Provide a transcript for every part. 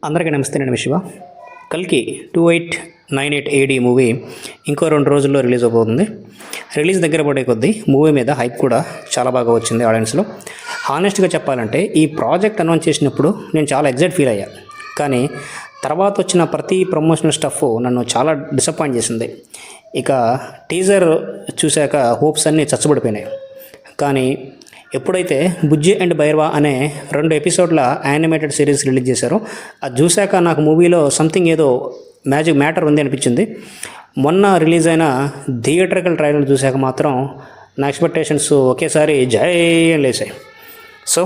అందరికీ నమస్తే. నేను శివ. కల్కి 2898 AD మూవీ ఇంకో 2 రోజుల్లో రిలీజ్ అవబోతుంది. రిలీజ్ దగ్గర పడే కొద్దీ మూవీ మీద హైప్ కూడా చాలా బాగా వచ్చింది ఆడియన్స్లో. హానెస్ట్గా చెప్పాలంటే ఈ ప్రాజెక్ట్ అనౌన్స్ చేసినప్పుడు నేను చాలా ఎగ్జైట్ ఫీల్ అయ్యా. కానీ తర్వాత వచ్చిన ప్రతి ప్రమోషనల్ స్టఫ్ నన్ను చాలా డిసప్పాయింట్ చేసింది. ఇక టీజర్ చూశాక హోప్స్ అన్నీ చచ్చబడిపోయినాయి. కానీ ఎప్పుడైతే బుజ్జి అండ్ భైరవ అనే 2 ఎపిసోడ్ల యానిమేటెడ్ సిరీస్ రిలీజ్ చేశారో అది చూశాక నాకు మూవీలో సంథింగ్ ఏదో మ్యాజిక్ మ్యాటర్ ఉంది అనిపించింది. మొన్న రిలీజ్ అయిన థియేట్రికల్ ట్రైలర్ చూశాక మాత్రం నా ఎక్స్పెక్టేషన్స్ ఒకేసారి జై అని లేసాయి. సో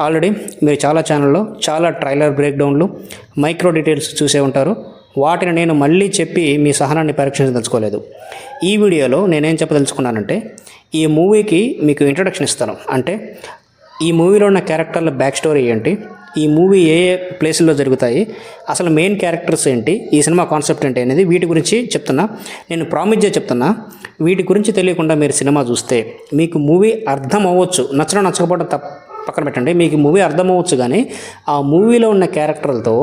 ఆల్రెడీ మీరు చాలా ఛానల్లో చాలా ట్రైలర్ బ్రేక్డౌన్లు, మైక్రో డీటెయిల్స్ చూసే ఉంటారు. వాటిని నేను మళ్ళీ చెప్పి మీ సహనాన్ని పరీక్షించదలుచుకోలేదు. ఈ వీడియోలో నేనేం చెప్పదలుచుకున్నానంటే ఈ మూవీకి మీకు ఇంట్రడక్షన్ ఇస్తాను. అంటే ఈ మూవీలో ఉన్న క్యారెక్టర్ల బ్యాక్ స్టోరీ ఏంటి, ఈ మూవీ ఏ ఏ ప్లేసుల్లో జరుగుతాయి, అసలు మెయిన్ క్యారెక్టర్స్ ఏంటి, ఈ సినిమా కాన్సెప్ట్ ఏంటి అనేది వీటి గురించి చెప్తున్నా. నేను ప్రామిస్ చేసి చెప్తున్నా, వీటి గురించి తెలియకుండా మీరు సినిమా చూస్తే మీకు మూవీ అర్థం అవ్వచ్చు. నచ్చడం నచ్చకపోవడం పక్కన పెట్టండి, మీకు మూవీ అర్థం అవ్వచ్చు. కానీ ఆ మూవీలో ఉన్న క్యారెక్టర్లతో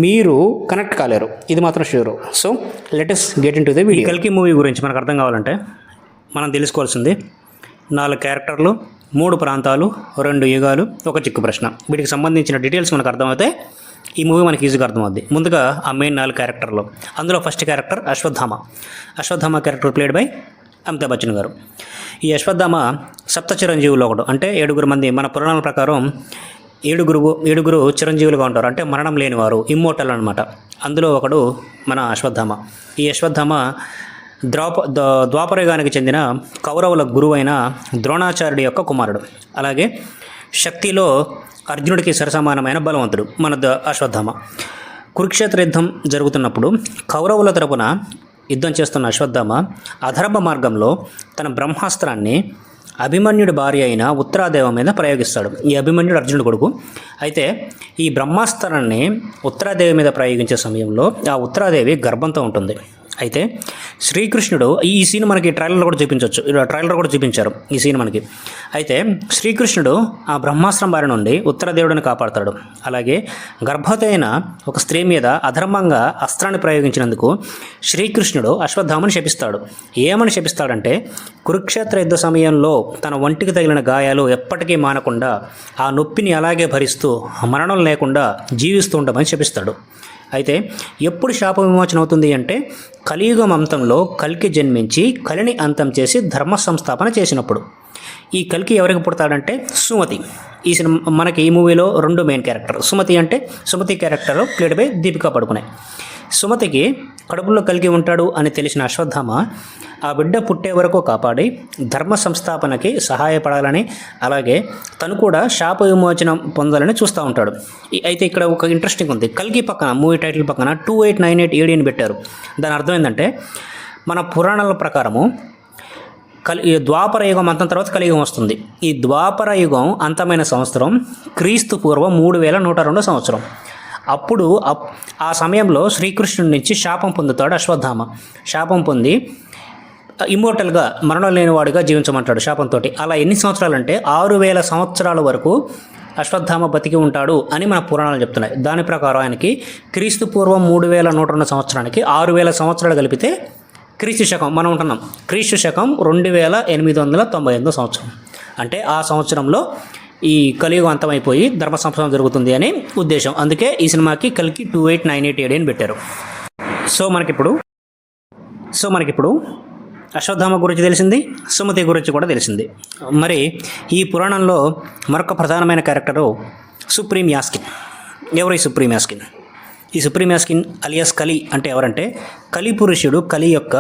మీరు కనెక్ట్ కాలేరు, ఇది మాత్రం sure. So let us get in to the video. కల్కి మూవీ గురించి మనకు అర్థం కావాలంటే మనం తెలుసుకోవాల్సింది 4 క్యారెక్టర్లు, 3 ప్రాంతాలు, 2 యుగాలు, ఒక చిక్కు ప్రశ్న. వీటికి సంబంధించిన డీటెయిల్స్ మనకు అర్థమవుతాయి. ఈ మూవీ మనకి ఈజీగా అర్థమవుద్ది. ముందుగా ఆ మెయిన్ 4 క్యారెక్టర్లు. అందులో first character Ashwatthama character played by Amitabh Bachchan గారు. ఈ అశ్వత్థామ సప్త చిరంజీవులు ఒకడు, అంటే 7 మంది. మన పురాణాల ప్రకారం ఏడుగురు చిరంజీవులుగా ఉంటారు, అంటే మరణం లేనివారు, ఇమ్మోర్టల్ అనమాట. అందులో ఒకడు మన అశ్వత్థామ. ఈ అశ్వత్థామ ద్వాపరయుగానికి చెందిన కౌరవుల గురువైన ద్రోణాచార్యుడి యొక్క కుమారుడు. అలాగే శక్తిలో అర్జునుడికి సరసమానమైన బలవంతుడు మన అశ్వత్థామ. కురుక్షేత్ర యుద్ధం జరుగుతున్నప్పుడు కౌరవుల తరపున యుద్ధం చేస్తున్న అశ్వత్థామ అధర్మ మార్గంలో తన బ్రహ్మాస్త్రాన్ని అభిమన్యుడి భార్య అయిన ఉత్తరాదేవి మీద ప్రయోగిస్తాడు. ఈ అభిమన్యుడు అర్జునుడు కొడుకు. అయితే ఈ బ్రహ్మాస్త్రాన్ని ఉత్తరాదేవి మీద ప్రయోగించే సమయంలో ఆ ఉత్తరాదేవి గర్భంతో ఉంటుంది. అయితే శ్రీకృష్ణుడు ఈ సీన్ మనకి ట్రైలర్ కూడా చూపించారు ఈ సీన్ మనకి. అయితే శ్రీకృష్ణుడు ఆ బ్రహ్మాస్త్రం బారి నుండి ఉత్తరదేవుడిని కాపాడతాడు. అలాగే గర్భవతి అయిన ఒక స్త్రీ మీద అధర్మంగా అస్త్రాన్ని ప్రయోగించినందుకు శ్రీకృష్ణుడు అశ్వత్థామని శపిస్తాడు. ఏమని శపిస్తాడంటే కురుక్షేత్ర యుద్ధ సమయంలో తన ఒంటికి తగిలిన గాయాలు ఎప్పటికీ మానకుండా ఆ నొప్పిని అలాగే భరిస్తూ మరణం లేకుండా జీవిస్తూ ఉండమని శపిస్తాడు. అయితే ఎప్పుడు శాప విమోచన అవుతుంది అంటే కలియుగం అంతంలో కల్కి జన్మించి కలిని అంతం చేసి ధర్మ సంస్థాపన చేసినప్పుడు. ఈ కల్కి ఎవరికి పుడతాడంటే సుమతి. ఈ సినిమా మనకి ఈ మూవీలో 2 main character. Sumathi character played by Deepika Padukone. సుమతికి కడుపులో కల్కి ఉంటాడు అని తెలిసిన అశ్వత్థామ ఆ బిడ్డ పుట్టే వరకు కాపాడి ధర్మ సంస్థాపనకి సహాయపడాలని, అలాగే తను కూడా శాప విమోచనం పొందాలని చూస్తూ ఉంటాడు. అయితే ఇక్కడ ఒక ఇంట్రెస్టింగ్ ఉంది. కల్కి పక్కన, మూవీ టైటిల్ పక్కన 2898 AD అని పెట్టారు. దాని అర్థం ఏంటంటే మన పురాణాల ప్రకారము ద్వాపర యుగం అంతం తర్వాత కలియుగం వస్తుంది. ఈ ద్వాపర యుగం అంతమైన సంవత్సరం క్రీస్తు పూర్వం 3102 సంవత్సరం. అప్పుడు ఆ సమయంలో శ్రీకృష్ణుడి నుంచి శాపం పొందుతాడు అశ్వత్థామ. శాపం పొంది ఇమ్మోర్టల్గా, మరణం లేనివాడిగా జీవించమంటాడు శాపంతో. అలా ఎన్ని సంవత్సరాలు అంటే 6000 సంవత్సరాల వరకు అశ్వత్థామ బతికి ఉంటాడు అని మన పురాణాలు చెప్తున్నాయి. దాని ప్రకారం ఆయనకి క్రీస్తు పూర్వం 3102 సంవత్సరానికి 6000 సంవత్సరాలు కలిపితే క్రీస్తు శకం మనం ఉంటున్నాం. క్రీస్తు శకం 2898 సంవత్సరం. అంటే ఆ సంవత్సరంలో ఈ కలియుగం అంతమైపోయి ధర్మ సంస్థాపన జరుగుతుంది అని ఉద్దేశం. అందుకే ఈ సినిమాకి కల్కి 2898 AD అని పెట్టారు. సో మనకిప్పుడు అశ్వత్థామ గురించి తెలిసింది, సుమతి గురించి కూడా తెలిసింది. మరి ఈ పురాణంలో మరొక ప్రధానమైన క్యారెక్టరు సుప్రీం యాస్కిన్. ఎవరు ఈ సుప్రీం యాస్కిన్? ఈ సుప్రీం యాస్కిన్ అలియాస్ కలి అంటే ఎవరంటే కలి పురుషుడు, కలి యొక్క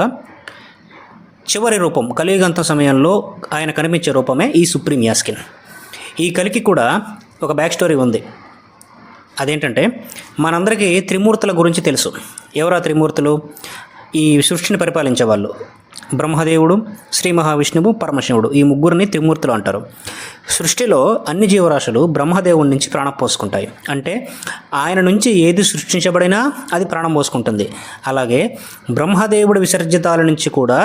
చివరి రూపం. కలియుగంతం సమయంలో ఆయన కనిపించే రూపమే ఈ సుప్రీం యాస్కిన్. ఈ కలికి కూడా ఒక బ్యాక్ స్టోరీ ఉంది. అదేంటంటే మనందరికీ త్రిమూర్తుల గురించి తెలుసు. ఎవరా త్రిమూర్తులు? ఈ సృష్టిని పరిపాలించే వాళ్ళు బ్రహ్మదేవుడు, శ్రీ మహావిష్ణువు, పరమశివుడు. ఈ ముగ్గురిని త్రిమూర్తులు అంటారు. సృష్టిలో అన్ని జీవరాశులు బ్రహ్మదేవుడి నుంచి ప్రాణం పోసుకుంటాయి. అంటే ఆయన నుంచి ఏది సృష్టించబడినా అది ప్రాణం పోసుకుంటుంది. అలాగే బ్రహ్మదేవుడి విసర్జితాల నుంచి కూడా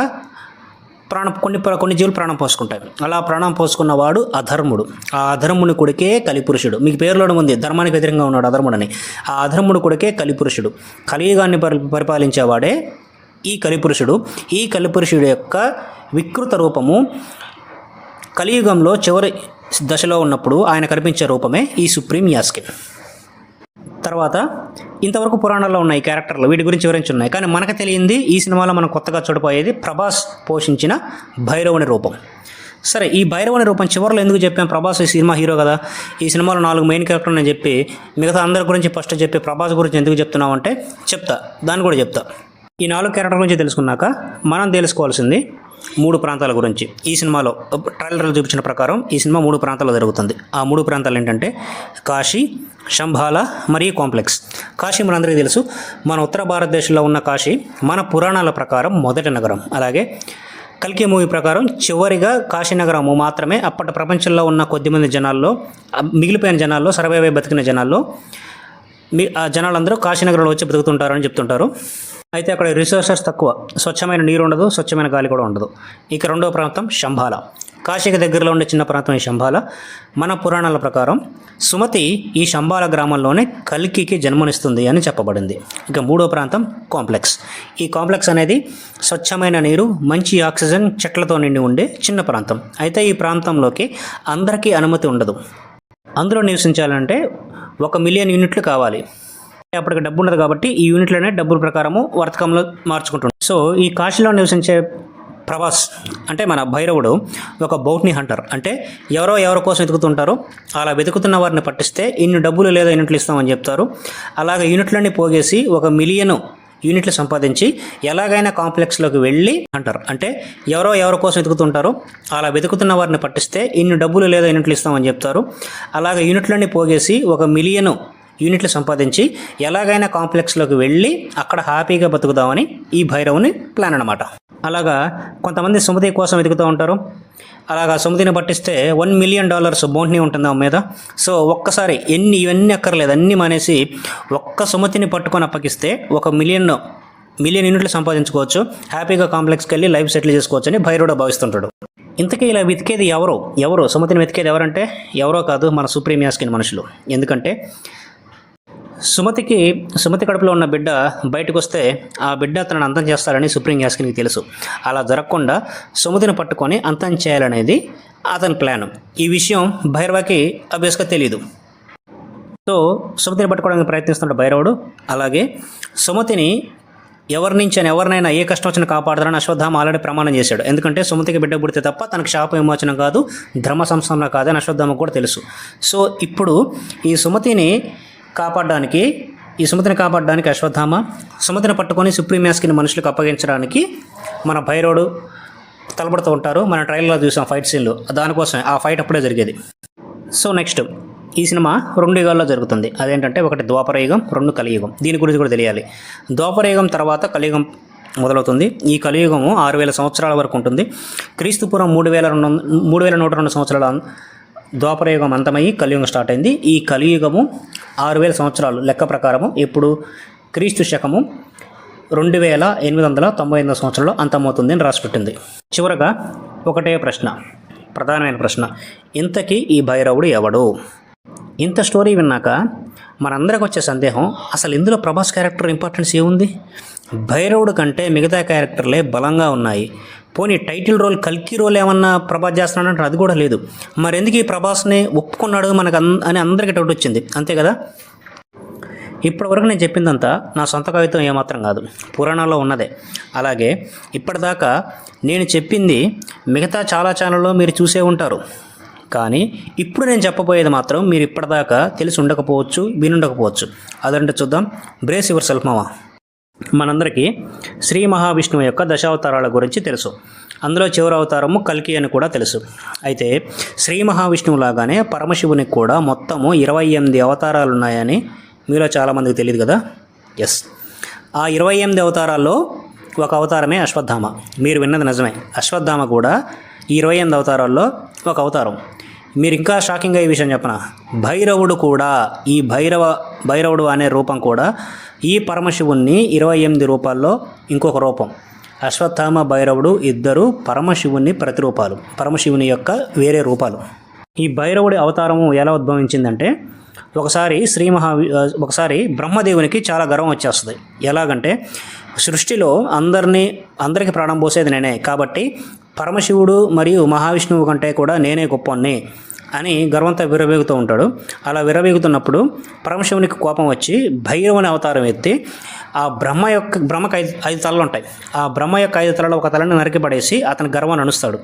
కొన్ని జీవులు ప్రాణం పోసుకుంటాయి. అలా ప్రాణం పోసుకున్నవాడు అధర్ముడు. ఆ అధర్ముని కొడుకే కలిపురుషుడు. మీకు పేరులోనే ఉంది ధర్మానికి వ్యతిరేకంగా ఉన్నాడు అధర్ముడని. ఆ అధర్ముడు కొడుకే కలిపురుషుడు. కలియుగాన్ని పరిపాలించేవాడే ఈ కలిపురుషుడు. ఈ కలిపురుషుడు యొక్క వికృత రూపము కలియుగంలో చివరి దశలో ఉన్నప్పుడు ఆయన కనిపించే రూపమే ఈ సుప్రీం యాస్కిన్. తర్వాత ఇంతవరకు పురాణాల్లో ఉన్న ఈ క్యారెక్టర్లు వీటి గురించి వివరించి ఉన్నాయి. కానీ మనకు తెలియంది ఈ సినిమాలో మనం కొత్తగా చూడపోయేది ప్రభాస్ పోషించిన భైరవుని రూపం. సరే, ఈ భైరవుని రూపం చివరిలో ఎందుకు చెప్పాం? ప్రభాస్ ఈ సినిమా హీరో కదా, ఈ సినిమాలో 4 మెయిన్ క్యారెక్టర్లు నేను చెప్పి మిగతా అందరి గురించి ఫస్ట్ చెప్పి ప్రభాస్ గురించి ఎందుకు చెప్తున్నావు అంటే దాన్ని కూడా చెప్తా. ఈ 4 క్యారెక్టర్ గురించి తెలుసుకున్నాక మనం తెలుసుకోవాల్సింది 3 ప్రాంతాల గురించి. ఈ సినిమాలో ట్రైలర్లు చూపించిన ప్రకారం ఈ సినిమా 3 ప్రాంతాల్లో జరుగుతుంది. ఆ 3 ప్రాంతాలు ఏంటంటే కాశీ, శంభాల మరియు కాంప్లెక్స్. కాశీ మనందరికీ తెలుసు, మన ఉత్తర భారతదేశంలో ఉన్న కాశీ మన పురాణాల ప్రకారం మొదటి నగరం. అలాగే కల్కి మూవీ ప్రకారం చివరిగా కాశీనగరము మాత్రమే అప్పటి ప్రపంచంలో ఉన్న కొద్దిమంది జనాల్లో, మిగిలిపోయిన జనాల్లో, సర్వైవ్ బతికిన జనాల్లో ఆ జనాలందరూ కాశీనగరంలో వచ్చి బతుకుతుంటారని చెప్తుంటారు. అయితే అక్కడ రిసోర్సెస్ తక్కువ, స్వచ్ఛమైన నీరు ఉండదు, స్వచ్ఛమైన గాలి కూడా ఉండదు. ఇక రెండవ ప్రాంతం శంభాల. కాశీకి దగ్గరలో ఉండే చిన్న ప్రాంతం ఈ శంభాల. మన పురాణాల ప్రకారం సుమతి ఈ శంభాల గ్రామంలోనే కల్కికి జన్మనిస్తుంది అని చెప్పబడింది. ఇక మూడో ప్రాంతం కాంప్లెక్స్. ఈ కాంప్లెక్స్ అనేది స్వచ్ఛమైన నీరు, మంచి ఆక్సిజన్, చెట్లతో నిండి ఉండే చిన్న ప్రాంతం. అయితే ఈ ప్రాంతంలోకి అందరికీ అనుమతి ఉండదు. అందులో నివసించాలంటే 1 మిలియన్ యూనిట్లు కావాలి. అప్పటికి డబ్బు ఉండదు కాబట్టి ఈ యూనిట్లనే డబ్బుల ప్రకారము వర్తకంలో మార్చుకుంటుంది. సో ఈ కాశీలో నివసించే ప్రభాస్ అంటే మన భైరవుడు ఒక బౌట్నీ హంటర్. అంటే ఎవరి కోసం వెతుకుతుంటారో అలా వెతుకుతున్న వారిని పట్టిస్తే ఇన్ని డబ్బులు లేదా యూనిట్లు ఇస్తామని చెప్తారు. అలాగే యూనిట్లన్నీ పోగేసి 1 మిలియన్ యూనిట్లు సంపాదించి ఎలాగైనా కాంప్లెక్స్లోకి వెళ్ళి అంటారు. అంటే ఎవరి కోసం వెతుకుతుంటారో అలా వెతుకుతున్న వారిని పట్టిస్తే ఇన్ని డబ్బులు లేదా యూనిట్లు ఇస్తామని చెప్తారు. అలాగే యూనిట్లన్నీ పోగేసి 1 మిలియన్ యూనిట్లు సంపాదించి ఎలాగైనా కాంప్లెక్స్లోకి వెళ్ళి అక్కడ హ్యాపీగా బతుకుదామని ఈ భైరవుని ప్లాన్ అనమాట. అలాగా కొంతమంది సుమతి కోసం వెతుకుతూ ఉంటారు. అలాగా సుమతిని పట్టిస్తే $1 మిలియన్ బౌంటీ ఉంటుంది ఆమె మీద. సో ఒక్కసారి ఇవన్నీ అక్కర్లేదు, అన్నీ మానేసి ఒక్క సుమతిని పట్టుకొని అప్పగిస్తే 1 మిలియన్ యూనిట్లు సంపాదించుకోవచ్చు, హ్యాపీగా కాంప్లెక్స్కి వెళ్ళి లైఫ్ సెటిల్ చేసుకోవచ్చు అని భైరవుడు భావిస్తుంటాడు. ఇంతకీ ఇలా వెతికేది ఎవరో సుమతిని వెతికేది ఎవరంటే ఎవరో కాదు, మన సుప్రీం యాస్కిన్ మనుషులు. ఎందుకంటే సుమతి కడుపులో ఉన్న బిడ్డ బయటకు వస్తే ఆ బిడ్డ తనను అంతం చేస్తారని సుప్రీం యాస్కిన్కి తెలుసు. అలా జరగకుండా సుమతిని పట్టుకొని అంతం చేయాలనేది అతని ప్లాన్. ఈ విషయం భైరవకి అభ్యస్గా తెలియదు. సో సుమతిని పట్టుకోవడానికి ప్రయత్నిస్తున్న భైరవుడు అలాగే సుమతిని ఎవరినైనా ఏ కష్టం వచ్చినా కాపాడతారని అశ్వత్థామ ఆల్రెడీ ప్రమాణం చేశాడు. ఎందుకంటే సుమతికి బిడ్డ పుడితే తప్ప తనకు శాప విమోచనం కాదు, ధర్మ సంస్థానం కాదని అశ్వత్థామకు కూడా తెలుసు. సో ఇప్పుడు ఈ సుమతిని కాపాడడానికి అశ్వత్థామ సుమతిని పట్టుకొని సుప్రీం యాస్కిన్ మనుషులకు అప్పగించడానికి మన భైరవుడు తలపడుతూ ఉంటారు. మన ట్రైలర్లో చూసాం ఫైట్ సీన్లు, దానికోసమే ఆ ఫైట్ అప్పుడే జరిగేది. సో నెక్స్ట్ ఈ సినిమా 2 యుగాల్లో జరుగుతుంది. అదేంటంటే 1 ద్వాపరయుగం, 2 కలియుగం. దీని గురించి కూడా తెలియాలి. ద్వాపరయుగం తర్వాత కలియుగం మొదలవుతుంది. ఈ కలియుగము 6000 సంవత్సరాల వరకు ఉంటుంది. క్రీస్తుపూర్వం 3102 సంవత్సరాల ద్వాపరయుగం అంతమయ్యి కలియుగం స్టార్ట్ అయింది. ఈ కలియుగము 6000 సంవత్సరాలు లెక్క ప్రకారము ఇప్పుడు క్రీస్తు శకము 2899 సంవత్సరంలో అంతమవుతుంది అని రాసిపెట్టింది. చివరగా ఒకటే ప్రశ్న, ప్రధానమైన ప్రశ్న, ఇంతకీ ఈ భైరవుడు ఎవడు? ఇంత స్టోరీ విన్నాక మనందరికి వచ్చే సందేహం, అసలు ఇందులో ప్రభాస్ క్యారెక్టర్ ఇంపార్టెన్స్ ఏముంది? భైరవుడు కంటే మిగతా క్యారెక్టర్లే బలంగా ఉన్నాయి. పోనీ టైటిల్ రోల్ కల్కి రోల్ ఏమన్నా ప్రభాస్ చేస్తున్నాడంటే అది కూడా లేదు. మరి ఎందుకు ఈ ప్రభాస్ని ఒప్పుకున్నాడు మనకు అని అందరికీ డౌట్ వచ్చింది, అంతే కదా? ఇప్పటివరకు నేను చెప్పిందంతా నా సొంత కవిత్వం ఏమాత్రం కాదు, పురాణాల్లో ఉన్నదే. అలాగే ఇప్పటిదాకా నేను చెప్పింది మిగతా చాలా ఛానల్లో మీరు చూసే ఉంటారు. కానీ ఇప్పుడు నేను చెప్పబోయేది మాత్రం మీరు ఇప్పటిదాకా తెలిసి ఉండకపోవచ్చు, వినుండకపోవచ్చు. అదంటే చూద్దాం. బ్రేస్ యువర్ సెల్ఫ్ మావా. మనందరికీ శ్రీ మహావిష్ణువు యొక్క దశావతారాల గురించి తెలుసు. అందులో చివరి అవతారము కల్కి అని కూడా తెలుసు. అయితే శ్రీ మహావిష్ణువు లాగానే పరమశివునికి కూడా మొత్తము 28 అవతారాలు ఉన్నాయని మీలో చాలామందికి తెలియదు కదా. ఎస్, ఆ 28 అవతారాల్లో ఒక అవతారమే అశ్వత్థామ. మీరు విన్నది నిజమే, అశ్వత్థామ కూడా ఈ 28 అవతారాల్లో ఒక అవతారం. మీరు ఇంకా షాకింగ్గా ఈ విషయం చెప్పనా, భైరవుడు కూడా, ఈ భైరవుడు అనే రూపం కూడా ఈ పరమశివుణ్ణి 28 రూపాల్లో ఇంకొక రూపం. అశ్వత్థామ భైరవుడు ఇద్దరు పరమశివుని ప్రతిరూపాలు, పరమశివుని యొక్క వేరే రూపాలు. ఈ భైరవుడి అవతారము ఎలా ఉద్భవించిందంటే ఒకసారి బ్రహ్మదేవునికి చాలా గర్వం వచ్చేస్తుంది. ఎలాగంటే సృష్టిలో అందరికీ ప్రాణం పోసేది నేనే, కాబట్టి పరమశివుడు మరియు మహావిష్ణువు కంటే కూడా నేనే గొప్పని అని గర్వంతో విరవేగుతూ ఉంటాడు. అలా విరవేగుతున్నప్పుడు పరమశివునికి కోపం వచ్చి భైరవుని అవతారం ఎత్తి ఆ బ్రహ్మకు ఐదు తలలు ఉంటాయి. ఆ బ్రహ్మ యొక్క 5 తలలో ఒక తలని నరికి పడేసి అతని గర్వాన్ని అనుస్తాడు.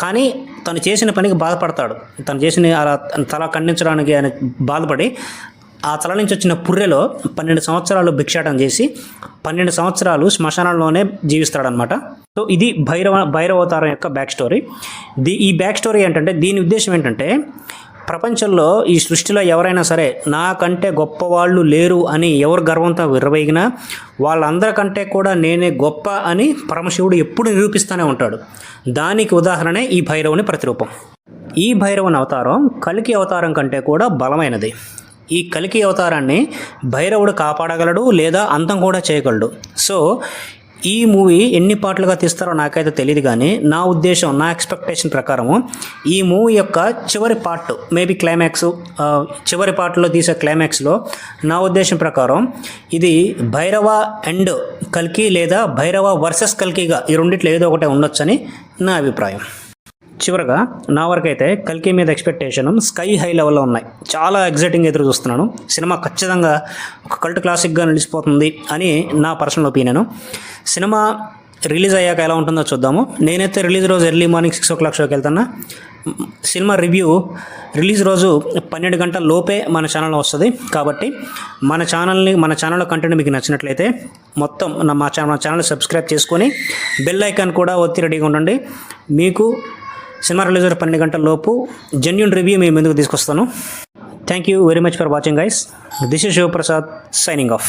కానీ తను చేసిన పనికి బాధపడతాడు. తను చేసిన అలా తల ఖండించడానికి ఆయన బాధపడి ఆ తల నుంచి వచ్చిన పుర్రెలో 12 సంవత్సరాలు భిక్షాటం చేసి 12 సంవత్సరాలు శ్మశానంలోనే జీవిస్తాడనమాట. సో ఇది భైరవతారం యొక్క బ్యాక్ స్టోరీ. ఈ బ్యాక్ స్టోరీ ఏంటంటే, దీని ఉద్దేశం ఏంటంటే, ప్రపంచంలో ఈ సృష్టిలో ఎవరైనా సరే నాకంటే గొప్పవాళ్ళు లేరు అని ఎవరు గర్వంతో విర్రవేగినా వాళ్ళందరికంటే కూడా నేనే గొప్ప అని పరమశివుడు ఎప్పుడు నిరూపిస్తూనే ఉంటాడు. దానికి ఉదాహరణే ఈ భైరవుని ప్రతిరూపం. ఈ భైరవుని అవతారం కల్కి అవతారం కంటే కూడా బలమైనది. ఈ కల్కి అవతారాన్ని భైరవుడు కాపాడగలడు లేదా అంతం కూడా చేయగలడు. సో ఈ మూవీ ఎన్ని పార్ట్లుగా తీస్తారో నాకైతే తెలియదు, కానీ నా ఉద్దేశం, నా ఎక్స్పెక్టేషన్ ప్రకారము ఈ మూవీ యొక్క చివరి పార్ట్, మేబీ క్లైమాక్స్, చివరి పార్ట్లో తీసే క్లైమాక్స్లో నా ఉద్దేశం ప్రకారం ఇది భైరవ అండ్ కల్కి లేదా భైరవ వర్సెస్ కల్కిగా ఈ రెండిట్లో ఏదో ఒకటే ఉండొచ్చని నా అభిప్రాయం. చివరగా నా వరకైతే కల్కి మీద ఎక్స్పెక్టేషన్ స్కై హై లెవెల్లో ఉన్నాయి. చాలా ఎగ్జైటింగ్ ఎదురు చూస్తున్నాను. సినిమా ఖచ్చితంగా ఒక కల్ట్ క్లాసిక్గా నిలిచిపోతుంది అని నా పర్సనల్ ఒపీనియన్. సినిమా రిలీజ్ అయ్యాక ఎలా ఉంటుందో చూద్దాము. నేనైతే రిలీజ్ రోజు ఎర్లీ మార్నింగ్ 6 o'clock షోకి వెళ్తున్నా. సినిమా రివ్యూ రిలీజ్ రోజు 12 గంటల లోపే మన ఛానల్లో వస్తుంది. కాబట్టి మన ఛానల్లో కంటెంట్ మీకు నచ్చినట్లయితే మొత్తం మా ఛానల్ సబ్స్క్రైబ్ చేసుకొని బెల్ ఐకాన్ కూడా ఒత్తి రెడీగా ఉండండి. మీకు సినిమా రిలీజ్ 12 గంటల లోపు జెన్యూన్ రివ్యూ మీ ముందుకు తీసుకొస్తాను. Thank you very much for watching guys. This is Shivaprasad signing of.